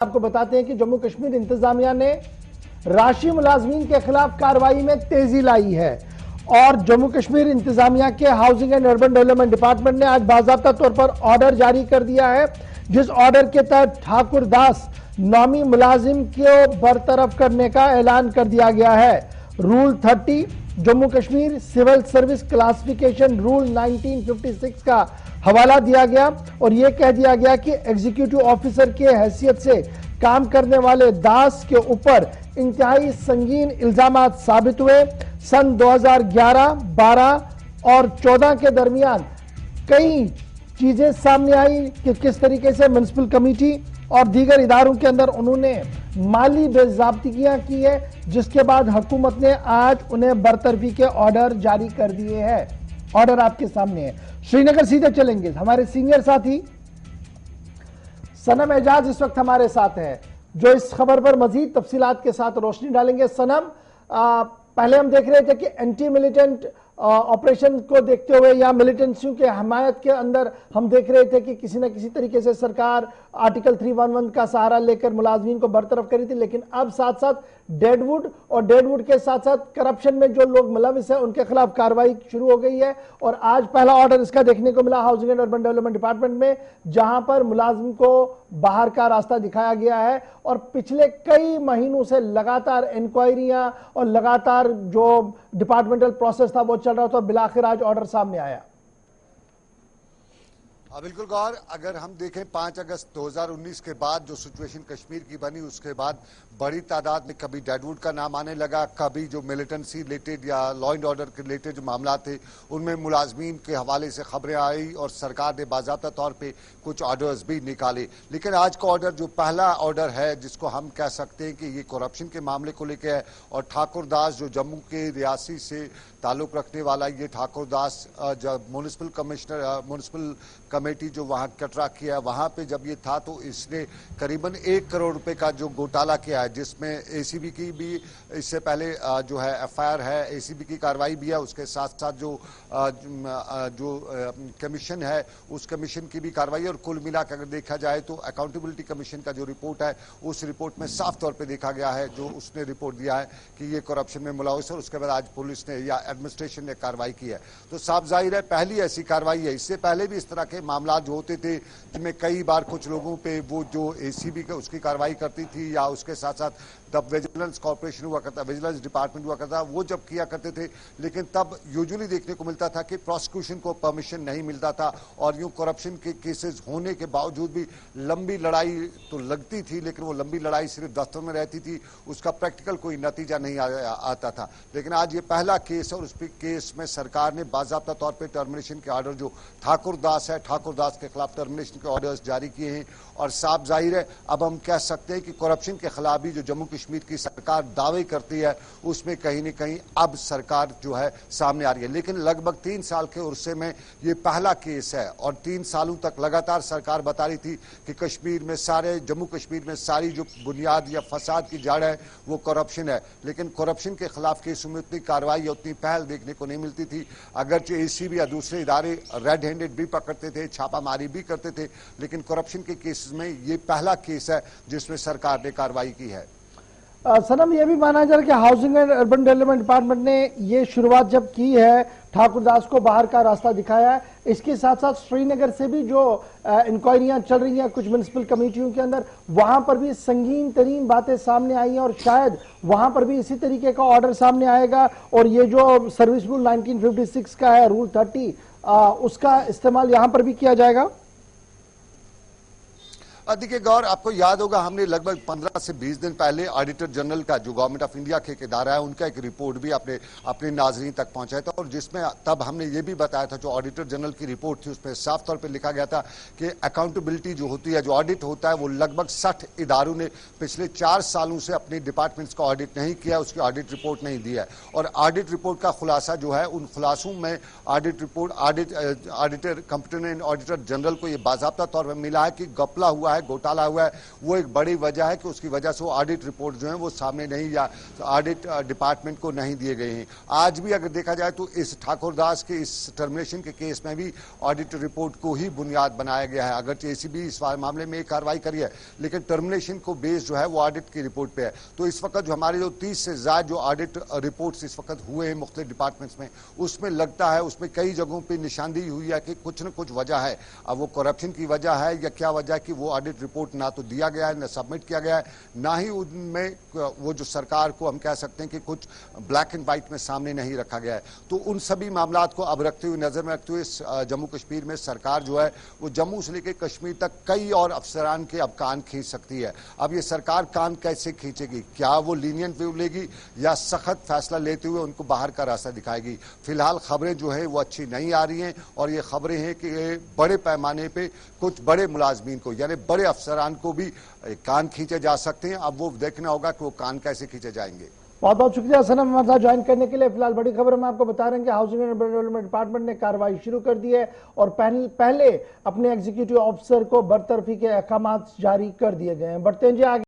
आपको बताते हैं कि जम्मू कश्मीर इंतजामिया ने राशि मुलाजमीन के खिलाफ कार्रवाई में तेजी लाई है और जम्मू कश्मीर इंतजामिया के housing and urban development department ने आज बाकायदा तौर पर ऑर्डर जारी कर दिया है, जिस ऑर्डर के तहत ठाकुर दास नामी मुलाजिम को बरतरफ करने का ऐलान कर दिया गया है। Rule 30 Jammu Kashmir civil service classification rule 1956 का हवाला दिया गया और यह कह दिया गया कि एग्जीक्यूटिव ऑफिसर के हैसियत से काम करने वाले दास के ऊपर इंतहाई संगीन इल्जामात साबित हुए। सन 2011, 12 और 14 के दरमियान कई चीजें सामने आई कि किस तरीके से म्युनिसिपल कमेटी और दीगर इदारों के अंदर उन्होंने माली बेज़ाब्तियां की है, जिसके बाद हुकूमत ने आज उन्हें बरतरफी के ऑर्डर जारी कर दिए हैं। ऑर्डर आपके सामने है। श्रीनगर सीधे चलेंगे, हमारे सीनियर साथी सनम एजाज इस वक्त हमारे साथ है, जो इस खबर पर मजीद तफसीलात के साथ रोशनी डालेंगे। सनम, पहले हम देख रहे थे कि एंटी मिलिटेंट ऑपरेशन को देखते हुए या मिलिटेंसियों के हमायत के अंदर हम देख रहे थे कि किसी न किसी तरीके से सरकार आर्टिकल 311 का सहारा लेकर मुलाजमीन को बरतरफ करी थी, लेकिन अब साथ साथ डेडवुड और डेडवुड के साथ साथ करप्शन में जो लोग मुलविस हैं उनके खिलाफ कार्रवाई शुरू हो गई है और आज पहला ऑर्डर इसका देखने को मिला housing and urban development department में, जहां पर मुलाजिम को बाहर का रास्ता दिखाया गया है और पिछले कई महीनों से लगातार इंक्वायरियां और लगातार जो डिपार्टमेंटल प्रोसेस था वो चल रहा था। बिलाखिर आज ऑर्डर सामने आया। बिल्कुल गौर, अगर हम देखें 5 अगस्त 2019 के बाद जो सिचुएशन कश्मीर की बनी, उसके बाद बड़ी तादाद में कभी डेडवुड का नाम आने लगा, कभी जो मिलिटेंसी रिलेटेड या लॉ एंड ऑर्डर के रिलेटेड जो मामला थे उनमें मुलाजमीन के हवाले से खबरें आई और सरकार ने बाज़ाब्ता तौर पे कुछ ऑर्डर्स भी निकाले। लेकिन आज का ऑर्डर जो पहला ऑर्डर है, जिसको हम कह सकते हैं कि ये करप्शन के मामले को लेकर है और ठाकुर दास जो जम्मू के रियासी से ताल्लुक रखने वाला, ये ठाकुर दास जब म्युनिसिपल कमिश्नर म्युनिसिपल कमेटी जो वहाँ कटरा किया है, वहाँ पे जब ये था तो इसने करीबन 1 करोड़ रुपए का जो घोटाला किया है, जिसमें एसीबी की भी इससे पहले जो है एफआईआर है, एसीबी की कार्रवाई भी है, उसके साथ साथ जो कमीशन है उस कमीशन की भी कार्रवाई है और कुल मिलाकर अगर देखा जाए तो अकाउंटेबिलिटी कमीशन का जो रिपोर्ट है उस रिपोर्ट में साफ तौर पे देखा गया है, जो उसने रिपोर्ट दिया है कि ये करप्शन में मुलविस है। उसके बाद आज पुलिस ने या एडमिनिस्ट्रेशन ने कार्रवाई की है, तो साफ जाहिर है पहली ऐसी कार्रवाई है। इससे पहले भी इस तरह के मामला जो होते थे जिनमें कई बार कुछ लोगों पे वो जो एसीबी का उसकी कार्रवाई करती थी या उसके साथ साथ तब विजिलेंस कॉर्पोरेशन हुआ करता, विजिलेंस डिपार्टमेंट हुआ करता, वो जब किया करते थे, लेकिन तब यूजुअली देखने को मिलता था कि प्रोसिक्यूशन को परमिशन नहीं मिलता था और यूं करप्शन के केसेस होने के बावजूद भी लंबी लड़ाई तो लगती थी, लेकिन वो लंबी लड़ाई सिर्फ दफ्तर में रहती थी, उसका प्रैक्टिकल कोई नतीजा नहीं आता था। लेकिन आज ये पहला केस है और उस केस में सरकार ने बाज़ाब्ता तौर पर टर्मिनेशन के ऑर्डर जो ठाकुर दास है, ठाकुर दास के खिलाफ टर्मिनेशन के ऑर्डर्स जारी किए हैं और साफ जाहिर है अब हम कह सकते हैं कि करप्शन के खिलाफ भी जो जम्मू कश्मीर की सरकार दावे करती है उसमें कहीं न कहीं अब सरकार जो है सामने आ रही है। लेकिन लगभग 3 साल के उर्से में ये पहला केस है और 3 सालों तक लगातार सरकार बता रही थी कि कश्मीर में सारे जम्मू कश्मीर में सारी जो बुनियाद या फसाद की जड़ है वो करप्शन है, लेकिन करप्शन के खिलाफ केसों में उतनी कार्रवाई या उतनी पहल देखने को नहीं मिलती थी। अगरचे एसीबी या दूसरे इदारे रेड हैंडेड भी पकड़ते थे, छापामारी भी करते थे, लेकिन करप्शन के केसेस में ये पहला केस है जिसमें सरकार ने कार्रवाई की है। सनम, यह भी माना जा रहा है कि housing and urban development department ने ये शुरुआत जब की है, ठाकुर दास को बाहर का रास्ता दिखाया है, इसके साथ साथ श्रीनगर से भी जो इंक्वायरियां चल रही हैं कुछ म्युनिसिपल कमेटियों के अंदर, वहां पर भी संगीन तरीन बातें सामने आई हैं और शायद वहां पर भी इसी तरीके का ऑर्डर सामने आएगा और ये जो सर्विस रूल 1956 का है, रूल 30, उसका इस्तेमाल यहां पर भी किया जाएगा। देखिए गौर, आपको याद होगा हमने लगभग 15 से 20 दिन पहले ऑडिटर जनरल का जो गवर्नमेंट ऑफ इंडिया के एक इदारा है उनका एक रिपोर्ट भी अपने नाजरीन तक पहुंचाया था और जिसमें तब हमने ये भी बताया था, जो ऑडिटर जनरल की रिपोर्ट थी उसमें साफ तौर पे लिखा गया था कि अकाउंटेबिलिटी जो होती है, जो ऑडिट होता है, वो लगभग 60 इदारों ने पिछले 4 सालों से अपने डिपार्टमेंट्स का ऑडिट नहीं किया, उसकी ऑडिट रिपोर्ट नहीं दी है और ऑडिट रिपोर्ट का खुलासा जो है, उन खुलासों में ऑडिटर कंप्यूटर ऑडिटर जनरल को यह बाज़ाब्ता तौर पर मिला है कि घपला हुआ है, है, घोटाला हुआ है, वो एक बड़ी वजह है कि उसकी वजह से वो ऑडिट रिपोर्ट जो है वो सामने नहीं या ऑडिट डिपार्टमेंट को नहीं दिए गए हैं। आज भी अगर देखा जाए तो इस ठाकुर दास के इस टर्मिनेशन के केस में भी ऑडिट रिपोर्ट को ही बुनियाद बनाया गया है। अगर एसीबी इस मामले में कार्रवाई करी है, लेकिन टर्मिनेशन को बेस जो है वो ऑडिट की रिपोर्ट पे है। तो इस वक्त जो हमारे जो 30 से ज्यादा जो ऑडिट रिपोर्ट्स इस वक्त हुए हैं मुख्तलिफ डिपार्टमेंट्स में, उसमें लगता है उसमें कई जगहों पे निशानदेही हुई है कि कुछ न कुछ वजह है। अब वो करप्शन की वजह है या क्या वजह है कि वो ऑडिट रिपोर्ट ना तो दिया गया है, ना सबमिट किया गया है, ना ही उनमें वो जो सरकार को हम कह सकते हैं कि कुछ ब्लैक एंड व्हाइट में सामने नहीं रखा गया है। तो उन सभी मामलात को अब रखते हुए, नजर में रखते हुए जम्मू कश्मीर में सरकार जो है वो जम्मू से लेकर कश्मीर तक कई और अफसरान के अब कान खींच सकती है। अब ये सरकार कान कैसे खींचेगी? क्या वो लीनियंट व्यू लेगी या सख्त फैसला लेते हुए उनको बाहर का रास्ता दिखाएगी? फिलहाल खबरें जो है वो अच्छी नहीं आ रही हैं और ये खबरें हैं कि बड़े पैमाने पे कुछ बड़े मुलाजमीन को यानी बड़े अफसरान को भी कान खींचे जा सकते हैं। अब वो देखना होगा कि वो कान कैसे खींचे जाएंगे। बहुत बहुत शुक्रिया सनम हमारे साथ ज्वाइन करने के लिए। फिलहाल बड़ी खबर हम आपको बता रहे हैं कि housing and urban development department ने कार्रवाई शुरू कर दी है और पहले अपने एग्जीक्यूटिव ऑफिसर को बरतरफी के अहकाम जारी कर दिए गए हैं। बढ़ते हैं जी आगे।